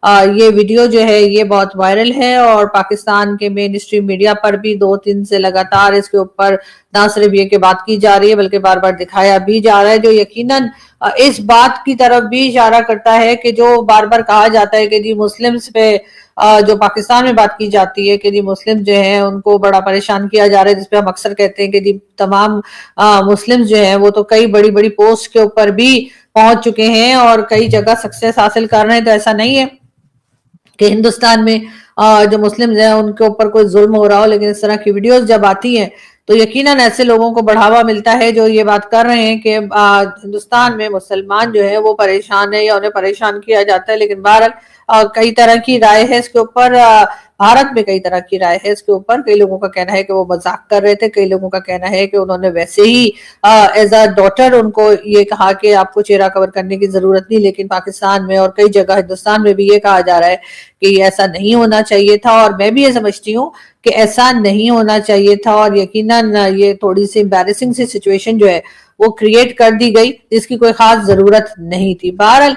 ये वीडियो जो है ये बहुत वायरल है और पाकिस्तान के मेन स्ट्रीम मीडिया पर भी 2-3 से लगातार इसके ऊपर ना सिर्फ ये कि बात की जा रही है बल्कि बार बार दिखाया भी जा रहा है, जो यकीनन इस बात की तरफ भी इशारा करता है कि जो बार बार कहा जाता है कि जी मुस्लिम्स पे जो पाकिस्तान में बात की जाती है कि जी मुस्लिम जो है उनको बड़ा परेशान किया जा रहा है, जिसपे हम अक्सर कहते हैं कि जी तमाम मुस्लिम जो है वो तो कई बड़ी बड़ी पोस्ट के ऊपर भी पहुंच चुके हैं और कई जगह सक्सेस हासिल कर रहे हैं। तो ऐसा नहीं है कि हिंदुस्तान में जो मुस्लिम्स हैं उनके ऊपर कोई जुल्म हो रहा हो, लेकिन इस तरह की वीडियोस जब आती हैं तो यकीनन ऐसे लोगों को बढ़ावा मिलता है जो ये बात कर रहे हैं कि हिंदुस्तान में मुसलमान जो है वो परेशान है या उन्हें परेशान किया जाता है। लेकिन बहरहाल कई तरह की राय है इसके ऊपर, भारत में कई तरह की राय है इसके ऊपर। कई लोगों का कहना है कि वो मजाक कर रहे थे, कई लोगों का कहना है कि उन्होंने वैसे ही एज अ डॉटर उनको ये कहा कि आपको चेहरा कवर करने की जरूरत नहीं, लेकिन पाकिस्तान में और कई जगह हिंदुस्तान में भी ये कहा जा रहा है कि ऐसा नहीं होना चाहिए था। और मैं भी ये समझती हूँ कि ऐसा नहीं होना चाहिए था और यकीनन ये थोड़ी सी एम्बैरेसिंग सी सिचुएशन जो है वो क्रिएट कर दी गई जिसकी कोई खास जरूरत नहीं थी। बहरहाल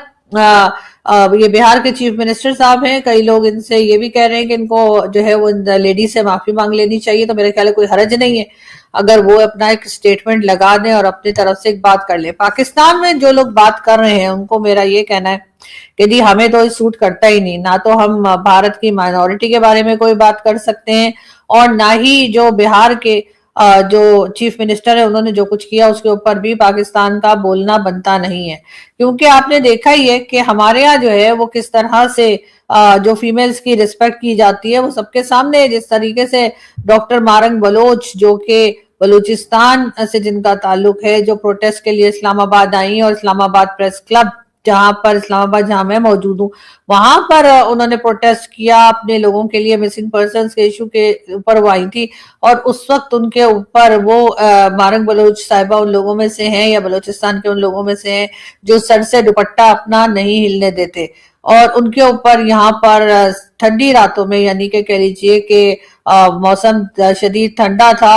ये बिहार के चीफ मिनिस्टर साहब हैं, कई लोग इनसे ये भी कह रहे हैं कि इनको जो है वो लेडी से माफी मांग लेनी चाहिए। तो मेरे ख्याल है कोई हर्ज नहीं है अगर वो अपना एक स्टेटमेंट लगा दें और अपनी तरफ से एक बात कर ले। पाकिस्तान में जो लोग बात कर रहे हैं उनको मेरा ये कहना है कि जी हमें तो सूट करता ही नहीं, ना तो हम भारत की माइनॉरिटी के बारे में कोई बात कर सकते हैं और ना ही जो बिहार के जो चीफ मिनिस्टर है उन्होंने जो कुछ किया उसके ऊपर भी पाकिस्तान का बोलना बनता नहीं है। क्योंकि आपने देखा ही है कि हमारे यहाँ जो है वो किस तरह से जो फीमेल्स की रिस्पेक्ट की जाती है वो सबके सामने है। जिस तरीके से डॉक्टर मारंग बलोच जो कि बलूचिस्तान से जिनका ताल्लुक है, जो प्रोटेस्ट के लिए इस्लामाबाद आई और इस्लामाबाद प्रेस क्लब जहां मैं मौजूद हूँ वहां पर उन्होंने प्रोटेस्ट किया अपने लोगों के लिए, मिसिंग पर्संस के इशू के ऊपर वो आई थी। और उस वक्त उनके ऊपर वो मारंग बलोच साहिबा उन लोगों में से हैं या बलूचिस्तान के उन लोगों में से हैं जो सर से दुपट्टा अपना नहीं हिलने देते। और उनके ऊपर यहाँ पर ठंडी रातों में, यानी कि कह लीजिए कि मौसम शदीद ठंडा था,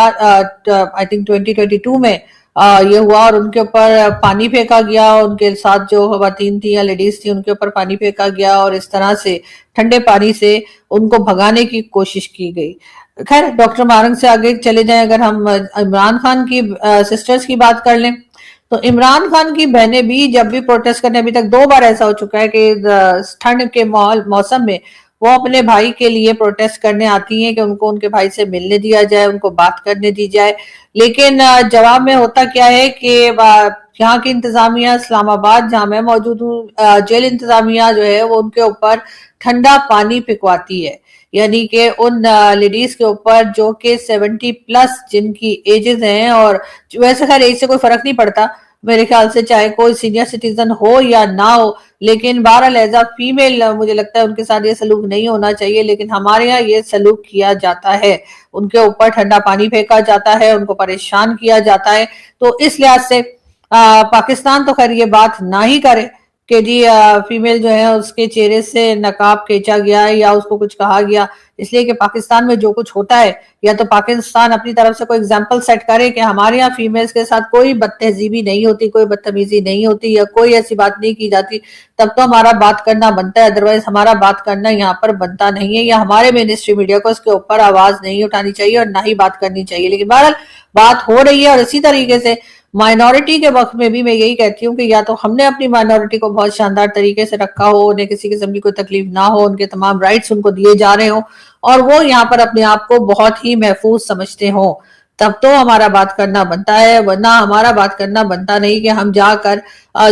आई थिंक 2022 में ये हुआ और उनके ऊपर पानी फेंका गया। उनके साथ जो खवातीन थी या लेडीज थी उनके ऊपर पानी फेंका गया और इस तरह से ठंडे पानी से उनको भगाने की कोशिश की गई। खैर डॉक्टर मारंग से आगे चले जाएं, अगर हम इमरान खान की सिस्टर्स की बात कर लें तो इमरान खान की बहनें भी जब भी प्रोटेस्ट करने, अभी तक 2 बार ऐसा हो चुका है कि ठंड के मौसम में वो अपने भाई के लिए प्रोटेस्ट करने आती हैं कि उनको उनके भाई से मिलने दिया जाए, उनको बात करने दी जाए। लेकिन जवाब में होता क्या है कि यहाँ की इंतजामिया, इस्लामाबाद जहां मैं मौजूद हूँ, जेल इंतजामिया जो है वो उनके ऊपर ठंडा पानी पिकवाती है। यानी कि उन लेडीज के ऊपर जो कि 70+ जिनकी एजेस हैं, और वैसे खैर एज से कोई फर्क नहीं पड़ता मेरे ख्याल से, चाहे कोई सीनियर सिटीजन हो या ना हो, लेकिन बहरहाल एज अ फीमेल मुझे लगता है उनके साथ ये सलूक नहीं होना चाहिए। लेकिन हमारे यहाँ ये सलूक किया जाता है, उनके ऊपर ठंडा पानी फेंका जाता है, उनको परेशान किया जाता है। तो इस लिहाज से पाकिस्तान तो खैर ये बात ना ही करे कि जी फीमेल जो है उसके चेहरे से नकाब खींचा गया है या उसको कुछ कहा गया, इसलिए कि पाकिस्तान में जो कुछ होता है या तो पाकिस्तान अपनी तरफ से कोई एग्जाम्पल सेट करे कि हमारे यहाँ फीमेल्स के साथ कोई बदतहजीबी नहीं होती, कोई बदतमीजी नहीं होती या कोई ऐसी बात नहीं की जाती, तब तो हमारा बात करना बनता है। अदरवाइज हमारा बात करना यहाँ पर बनता नहीं है या हमारे मेन स्ट्रीम मीडिया को इसके ऊपर आवाज नहीं उठानी चाहिए और ना ही बात करनी चाहिए। लेकिन बहरहाल बात हो रही है और इसी तरीके से माइनॉरिटी के वक्त में भी मैं यही कहती हूँ कि या तो हमने अपनी माइनॉरिटी को बहुत शानदार तरीके से रखा हो, उन्हें किसी किस्म की कोई तकलीफ ना हो, उनके तमाम राइट्स उनको दिए जा रहे हो और वो यहाँ पर अपने आप को बहुत ही महफूज समझते हो, तब तो हमारा बात करना बनता है। वरना हमारा बात करना बनता नहीं कि हम जाकर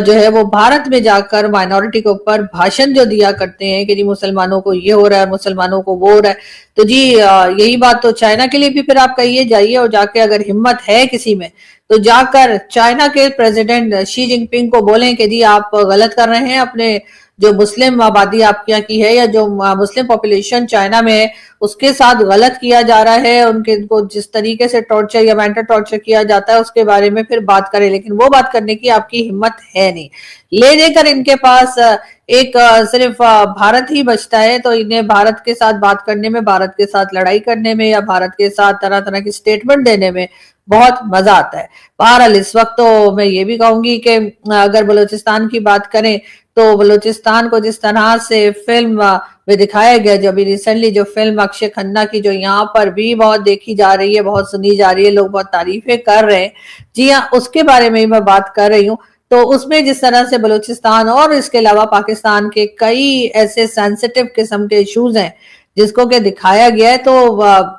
जो है वो भारत में जाकर माइनॉरिटी के ऊपर भाषण जो दिया करते हैं कि जी मुसलमानों को ये हो रहा है, मुसलमानों को वो हो रहा है। तो जी यही बात तो चाइना के लिए भी फिर आप कहिए, जाइए और जाके अगर हिम्मत है किसी में तो जाकर चाइना के प्रेसिडेंट शी जिनपिंग को बोलें कि जी आप गलत कर रहे हैं, अपने जो मुस्लिम आबादी आपके यहाँ की है या जो मुस्लिम पॉपुलेशन चाइना में है उसके साथ गलत किया जा रहा है, उनके को जिस तरीके से टॉर्चर या मेंटल टॉर्चर किया जाता है उसके बारे में फिर बात करें। लेकिन वो बात करने की आपकी हिम्मत है नहीं, ले देकर इनके पास एक सिर्फ भारत ही बचता है। तो इन्हें भारत के साथ बात करने में, भारत के साथ लड़ाई करने में या भारत के साथ तरह तरह की स्टेटमेंट देने में बहुत मजा आता है। बहरहाल इस वक्त तो मैं ये भी कहूंगी कि अगर बलूचिस्तान की बात करें तो बलूचिस्तान को जिस तरह से फिल्म में दिखाया गया, जो अभी रिसेंटली जो फिल्म अक्षय खन्ना की जो यहाँ पर भी बहुत देखी जा रही है, बहुत सुनी जा रही है, लोग बहुत तारीफें कर रहे हैं, जी हाँ, उसके बारे में ही मैं बात कर रही हूँ। तो उसमें जिस तरह से बलूचिस्तान और इसके अलावा पाकिस्तान के कई ऐसे सेंसिटिव किस्म के इश्यूज हैं जिसको के दिखाया गया है, तो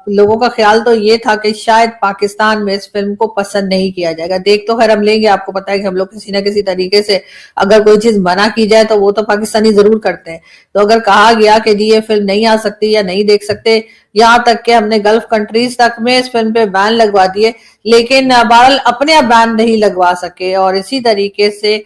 लोगों का ख्याल तो ये था कि शायद पाकिस्तान में इस फिल्म को पसंद नहीं किया जाएगा। देख तो खैर हम लेंगे, आपको पता है कि हम लोग किसी ना किसी तरीके से अगर कोई चीज मना की जाए तो वो तो पाकिस्तानी जरूर करते हैं। तो अगर कहा गया कि जी ये फिल्म नहीं आ सकती या नहीं देख सकते, यहाँ तक कि हमने गल्फ कंट्रीज तक में इस फिल्म पे बैन लगवा दिए, लेकिन बहरहाल अपने आप बैन नहीं लगवा सके। और इसी तरीके से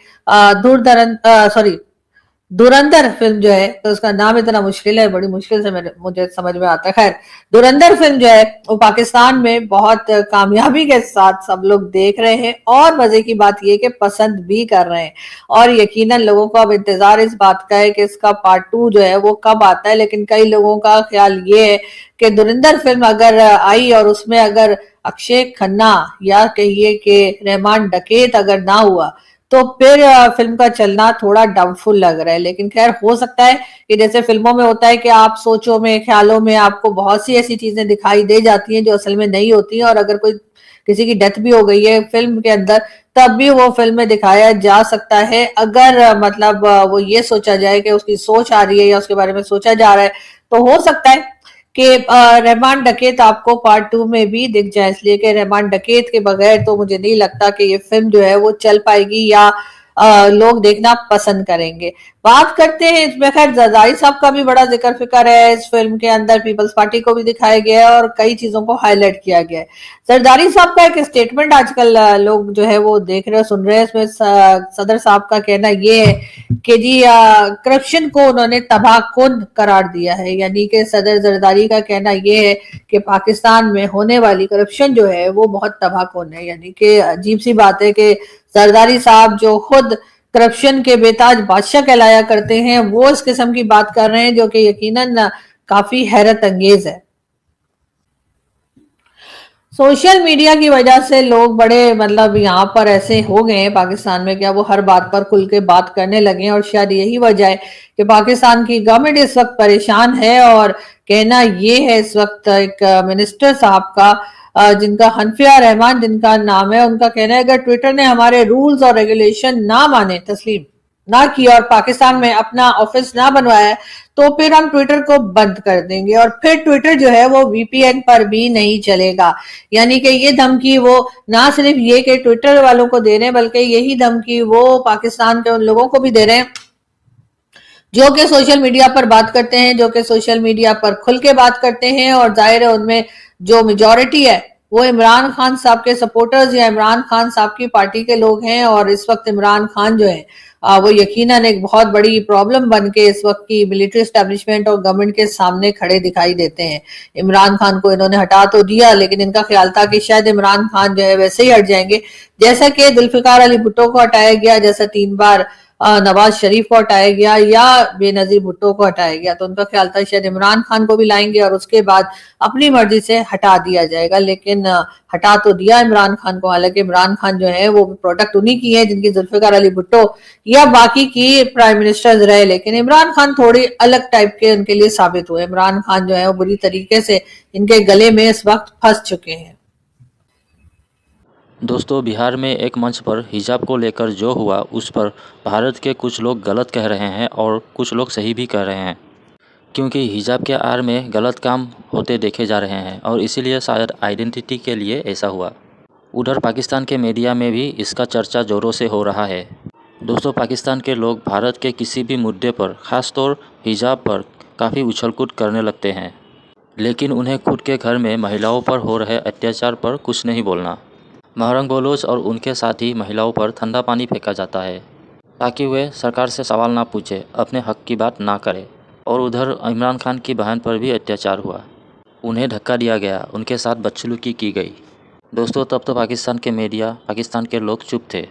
धुरंधर फिल्म जो है, तो उसका नाम इतना मुश्किल है, बड़ी मुश्किल से मुझे समझ में आता है। खैर, धुरंधर फिल्म जो है वो पाकिस्तान में बहुत कामयाबी के साथ सब लोग देख रहे हैं और मजे की बात यह कि पसंद भी कर रहे हैं। और यकीनन लोगों को अब इंतजार इस बात का है कि इसका पार्ट 2 जो है वो कब आता है। लेकिन कई लोगों का ख्याल ये है कि धुरंधर फिल्म अगर आई और उसमें अगर अक्षय खन्ना या कहिए कि रहमान डकैत अगर ना हुआ तो फिर फिल्म का चलना थोड़ा डाउटफुल लग रहा है। लेकिन खैर, हो सकता है कि जैसे फिल्मों में होता है कि आप सोचों में, ख्यालों में आपको बहुत सी ऐसी चीजें दिखाई दे जाती हैं जो असल में नहीं होती हैं, और अगर कोई किसी की डेथ भी हो गई है फिल्म के अंदर, तब भी वो फिल्म में दिखाया जा सकता है, अगर मतलब वो ये सोचा जाए कि उसकी सोच आ रही है या उसके बारे में सोचा जा रहा है। तो हो सकता है कि रहमान डकैत आपको पार्ट 2 में भी दिख जाए, इसलिए कि रहमान डकैत के बगैर तो मुझे नहीं लगता कि ये फिल्म जो है वो चल पाएगी या लोग देखना पसंद करेंगे। बात करते हैं इसमें, खैर जरदारी साहब का भी बड़ा जिक्र फिक्र है इस फिल्म के अंदर, पीपल्स पार्टी को भी दिखाया गया है और कई चीजों को हाईलाइट किया गया है। जरदारी साहब का एक स्टेटमेंट आजकल लोग जो है वो देख रहे हैं, सुन रहे हैं। इसमें सदर साहब का कहना ये है कि जी करप्शन को उन्होंने तबाहकुन करार दिया है। यानी कि सदर जरदारी का कहना ये है कि पाकिस्तान में होने वाली करप्शन जो है वो बहुत तबाहकुन है। यानी कि अजीब सी बात है कि जरदारी साहब जो खुद करप्शन के बेताज बादशाह कहलाया करते हैं, वो इस किस्म की बात कर रहे हैं, जो कि यकीनन काफी हैरत अंगेज है। सोशल मीडिया की वजह से लोग बड़े मतलब यहाँ पर ऐसे हो गए हैं पाकिस्तान में, क्या वो हर बात पर खुल के बात करने लगे हैं, और शायद यही वजह है कि पाकिस्तान की गवर्नमेंट इस वक्त परेशान है। और कहना ये है इस वक्त एक मिनिस्टर साहब का, जिनका हनफिया रहमान जिनका नाम है, उनका कहना है अगर ट्विटर ने हमारे रूल्स और रेगुलेशन ना माने, तस्लीम ना किया और पाकिस्तान में अपना ऑफिस ना बनवाया, तो फिर हम ट्विटर को बंद कर देंगे और फिर ट्विटर जो है वो वीपीएन पर भी नहीं चलेगा। यानी कि ये धमकी वो ना सिर्फ ये कि ट्विटर वालों को दे रहे हैं, बल्कि यही धमकी वो पाकिस्तान के उन लोगों को भी दे रहे हैं जो कि सोशल मीडिया पर बात करते हैं, जो कि सोशल मीडिया पर खुल के बात करते हैं। और जाहिर है उनमें जो मेजोरिटी है वो इमरान खान साहब के सपोर्टर्स या इमरान खान साहब की पार्टी के लोग हैं। और इस वक्त इमरान खान जो है वो यकीनन एक बहुत बड़ी प्रॉब्लम बन के इस वक्त की मिलिट्री एस्टेब्लिशमेंट और गवर्नमेंट के सामने खड़े दिखाई देते हैं। इमरान खान को इन्होंने हटा तो दिया, लेकिन इनका ख्याल था कि शायद इमरान खान जो है वैसे ही हट जाएंगे, जैसा कि जुल्फिकार अली भुट्टो को हटाया गया, जैसा 3 बार नवाज शरीफ को हटाया गया या बेनजीर भुट्टो को हटाया गया। तो उनका ख्याल था शायद इमरान खान को भी लाएंगे और उसके बाद अपनी मर्जी से हटा दिया जाएगा। लेकिन हटा तो दिया इमरान खान को। हालांकि इमरान खान जो है वो प्रोडक्ट उन्हीं की है जिनकी जुल्फिकार अली भुट्टो या बाकी की प्राइम मिनिस्टर्स रहे, लेकिन इमरान खान थोड़ी अलग टाइप के उनके लिए साबित हुए। इमरान खान जो है वो बुरी तरीके से इनके गले में इस वक्त फंस चुके हैं। दोस्तों, बिहार में एक मंच पर हिजाब को लेकर जो हुआ उस पर भारत के कुछ लोग गलत कह रहे हैं और कुछ लोग सही भी कह रहे हैं, क्योंकि हिजाब के आड़ में गलत काम होते देखे जा रहे हैं और इसीलिए शायद आइडेंटिटी के लिए ऐसा हुआ। उधर पाकिस्तान के मीडिया में भी इसका चर्चा ज़ोरों से हो रहा है। दोस्तों, पाकिस्तान के लोग भारत के किसी भी मुद्दे पर, ख़ासतौर हिजाब पर काफ़ी उछल-कूद करने लगते हैं, लेकिन उन्हें खुद के घर में महिलाओं पर हो रहे अत्याचार पर कुछ नहीं बोलना। महरंग बोलोच और उनके साथी महिलाओं पर ठंडा पानी फेंका जाता है ताकि वे सरकार से सवाल ना पूछे, अपने हक की बात ना करें। और उधर इमरान खान की बहन पर भी अत्याचार हुआ, उन्हें धक्का दिया गया, उनके साथ बदसलूकी की गई। दोस्तों, तब तो पाकिस्तान के मीडिया, पाकिस्तान के लोग चुप थे।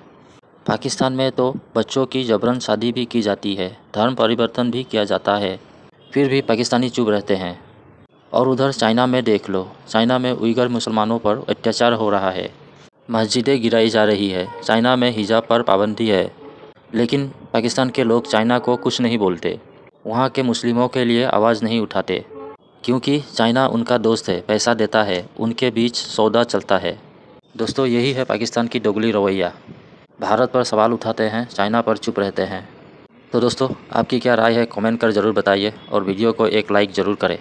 पाकिस्तान में तो बच्चों की जबरन शादी भी की जाती है, धर्म परिवर्तन भी किया जाता है, फिर भी पाकिस्तानी चुप रहते हैं। और उधर चाइना में देख लो, चाइना में उइगर मुसलमानों पर अत्याचार हो रहा है, मस्जिदें गिराई जा रही है, चाइना में हिजाब पर पाबंदी है, लेकिन पाकिस्तान के लोग चाइना को कुछ नहीं बोलते, वहाँ के मुस्लिमों के लिए आवाज़ नहीं उठाते, क्योंकि चाइना उनका दोस्त है, पैसा देता है, उनके बीच सौदा चलता है। दोस्तों, यही है पाकिस्तान की दोगली रवैया। भारत पर सवाल उठाते हैं, चाइना पर चुप रहते हैं। तो दोस्तों, आपकी क्या राय है कमेंट कर ज़रूर बताइए और वीडियो को एक लाइक ज़रूर करें।